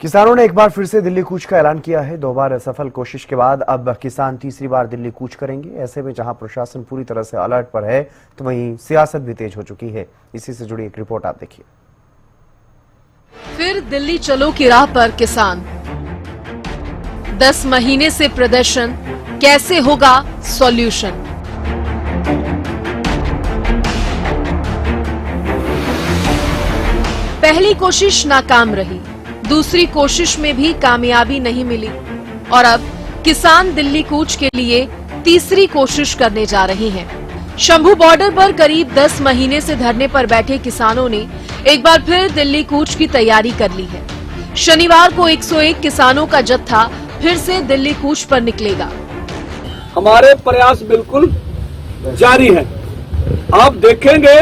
किसानों ने एक बार फिर से दिल्ली कूच का ऐलान किया है। 2 बार असफल कोशिश के बाद अब किसान तीसरी बार दिल्ली कूच करेंगे। ऐसे में जहां प्रशासन पूरी तरह से अलर्ट पर है, तो वहीं सियासत भी तेज हो चुकी है। इसी से जुड़ी एक रिपोर्ट आप देखिए। फिर दिल्ली चलो की राह पर किसान। 10 महीने से प्रदर्शन, कैसे होगा सॉल्यूशन? पहली कोशिश नाकाम रही, दूसरी कोशिश में भी कामयाबी नहीं मिली और अब किसान दिल्ली कूच के लिए तीसरी कोशिश करने जा रहे हैं। शंभू बॉर्डर पर करीब 10 महीने से धरने पर बैठे किसानों ने एक बार फिर दिल्ली कूच की तैयारी कर ली है। शनिवार को 101 किसानों का जत्था फिर से दिल्ली कूच पर निकलेगा। हमारे प्रयास बिल्कुल जारी है। आप देखेंगे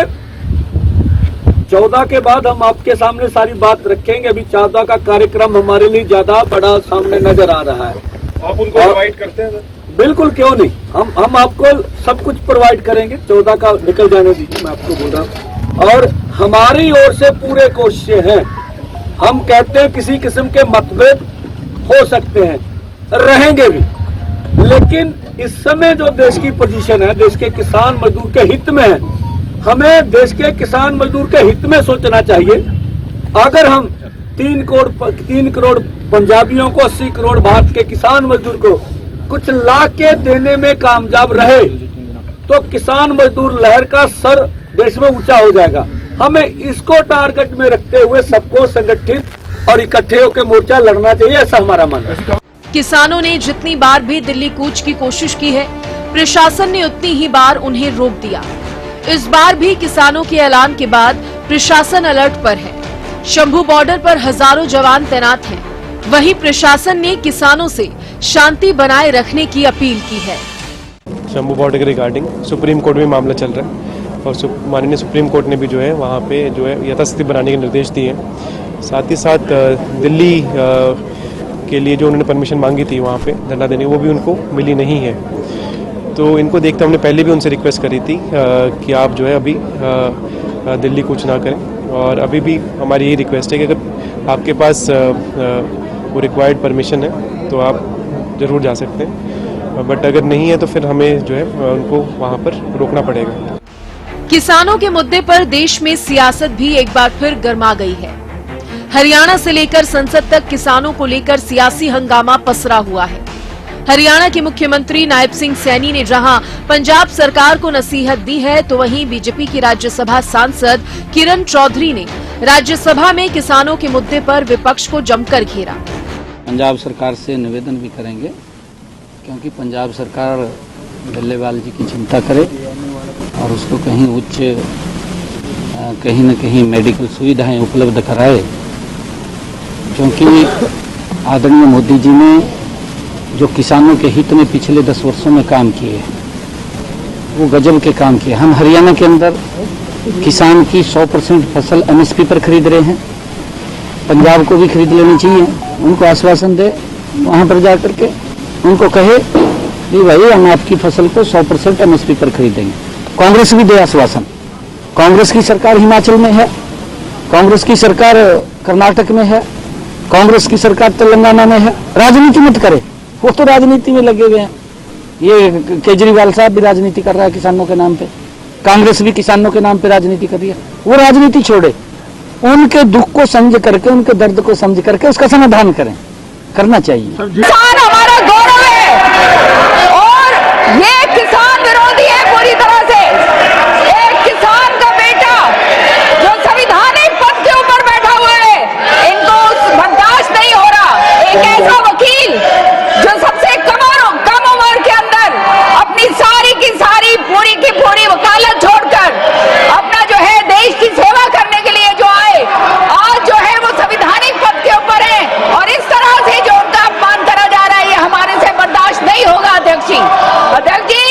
14 के बाद हम आपके सामने सारी बात रखेंगे। अभी 14 का कार्यक्रम हमारे लिए ज्यादा बड़ा सामने नजर आ रहा है। आप उनको प्रोवाइड करते हैं? बिल्कुल, क्यों नहीं, हम आपको सब कुछ प्रोवाइड करेंगे। 14 का निकल जाने दीजिए, मैं आपको बोल रहा हूँ। और हमारी ओर से पूरे कोशिशें हैं। हम कहते हैं किसी किस्म के मतभेद हो सकते हैं, रहेंगे भी, लेकिन इस समय जो देश की पोजीशन है, देश के किसान मजदूर के हित में है। हमें देश के किसान मजदूर के हित में सोचना चाहिए। अगर हम 3 करोड़ पंजाबियों को, 80 करोड़ भारत के किसान मजदूर को कुछ ला के देने में कामयाब रहे, तो किसान मजदूर लहर का सर देश में ऊंचा हो जाएगा। हमें इसको टारगेट में रखते हुए सबको संगठित और इकट्ठे होकर मोर्चा लड़ना चाहिए, ऐसा हमारा मानना है। किसानों ने जितनी बार भी दिल्ली कूच की कोशिश की है, प्रशासन ने उतनी ही बार उन्हें रोक दिया। इस बार भी किसानों के ऐलान के बाद प्रशासन अलर्ट पर है। शंभू बॉर्डर पर हजारों जवान तैनात हैं। वहीं प्रशासन ने किसानों से शांति बनाए रखने की अपील की है। शंभू बॉर्डर के रिगार्डिंग सुप्रीम कोर्ट में मामला चल रहा है और माननीय सुप्रीम कोर्ट ने भी जो है वहाँ पे जो है यथास्थिति बनाने के निर्देश दिए हैं। साथ ही साथ दिल्ली के लिए जो उन्होंने परमिशन मांगी थी वहाँ पे धरना देने, वो भी उनको मिली नहीं है। तो इनको देखते हमने पहले भी उनसे रिक्वेस्ट करी थी कि आप जो है अभी दिल्ली कूच ना करें, और अभी भी हमारी यही रिक्वेस्ट है कि अगर आपके पास वो रिक्वायर्ड परमिशन है तो आप ज़रूर जा सकते हैं, बट अगर नहीं है तो फिर हमें जो है उनको वहाँ पर रोकना पड़ेगा। किसानों के मुद्दे पर देश में सियासत भी एक बार फिर गर्मा गई है। हरियाणा से लेकर संसद तक किसानों को लेकर सियासी हंगामा पसरा हुआ है। हरियाणा के मुख्यमंत्री नायब सिंह सैनी ने जहां पंजाब सरकार को नसीहत दी है, तो वहीं बीजेपी की राज्यसभा सांसद किरण चौधरी ने राज्यसभा में किसानों के मुद्दे पर विपक्ष को जमकर घेरा। पंजाब सरकार से निवेदन भी करेंगे, क्योंकि पंजाब सरकार डल्लेवाल जी की चिंता करे और उसको कहीं न कहीं मेडिकल सुविधाएं उपलब्ध कराए, क्योंकि आदरणीय मोदी जी ने जो किसानों के हित में पिछले 10 वर्षों में काम किए, वो गजब के काम किए। हम हरियाणा के अंदर किसान की 100% फसल MSP पर खरीद रहे हैं। पंजाब को भी खरीद लेनी चाहिए। उनको आश्वासन दे, वहाँ पर जा करके उनको कहे कि भाई हम आपकी फसल को 100% MSP पर खरीदेंगे। कांग्रेस भी दे आश्वासन। कांग्रेस की सरकार हिमाचल में है, कांग्रेस की सरकार कर्नाटक में है, कांग्रेस की सरकार तेलंगाना में है। राजनीति मत करे, वो तो राजनीति में लगे हुए हैं। ये केजरीवाल साहब भी राजनीति कर रहा है किसानों के नाम पे, कांग्रेस भी किसानों के नाम पे राजनीति कर रही है। वो राजनीति छोड़े, उनके दुख को समझ करके, उनके दर्द को समझ करके उसका समाधान करें, करना चाहिए। किसान हमारा गौरव है और ये किसान विरोधी है पूरी तरह से। एक किसान का बेटा जो संवैधानिक पद के ऊपर बैठा हुआ है, इनको बर्दाश्त नहीं हो रहा। एक ऐसा वकील जो सबसे कम उम्र के अंदर अपनी सारी की सारी पूरी की पूरी वकालत छोड़कर अपना जो है देश की सेवा करने के लिए जो आए, आज जो है वो संवैधानिक पद के ऊपर है और इस तरह से जो उनका अपमान करा जा रहा है, ये हमारे से बर्दाश्त नहीं होगा। अध्यक्ष जी,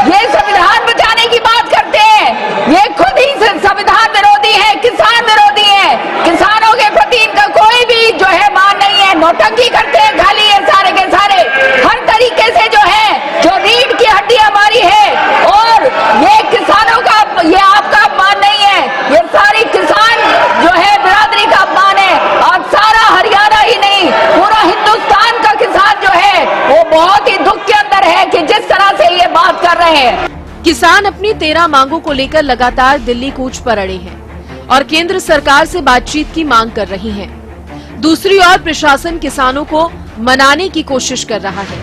ये संविधान बचाने की बात करते हैं, ये खुद ही संविधान विरोधी है, किसान विरोधी है। किसानों के प्रति इनका कोई भी जो है मान नहीं है, नौटंकी करते हैं खाली ये सारे के सारे। हर तरीके से जो है, जो रीढ़ की हड्डी हमारी है, और ये किसानों का, ये आपका अपमान नहीं है, ये सारी किसान जो है बिरादरी का अपमान है। आज सारा हरियाणा ही नहीं, कर रहे हैं। किसान अपनी 13 मांगों को लेकर लगातार दिल्ली कूच पर अड़े हैं और केंद्र सरकार से बातचीत की मांग कर रही है। दूसरी ओर प्रशासन किसानों को मनाने की कोशिश कर रहा है।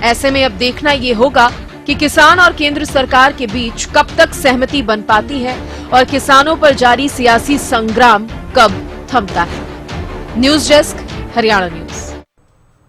ऐसे में अब देखना ये होगा कि किसान और केंद्र सरकार के बीच कब तक सहमति बन पाती है और किसानों पर जारी सियासी संग्राम कब थमता है। News desk, Haryana news.